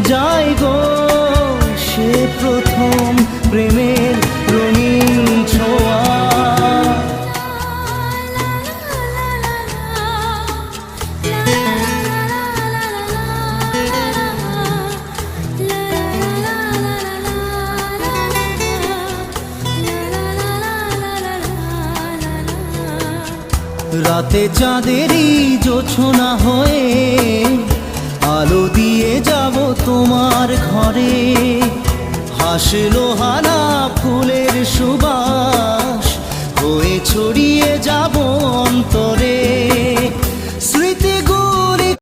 যাই গো সে প্রথম প্রেমের রঙিন ছোঁয়া। রাতে চাঁদেরই জোছনা হয়ে আলো দিয়ে যাব তোমার ঘরে, হাসলো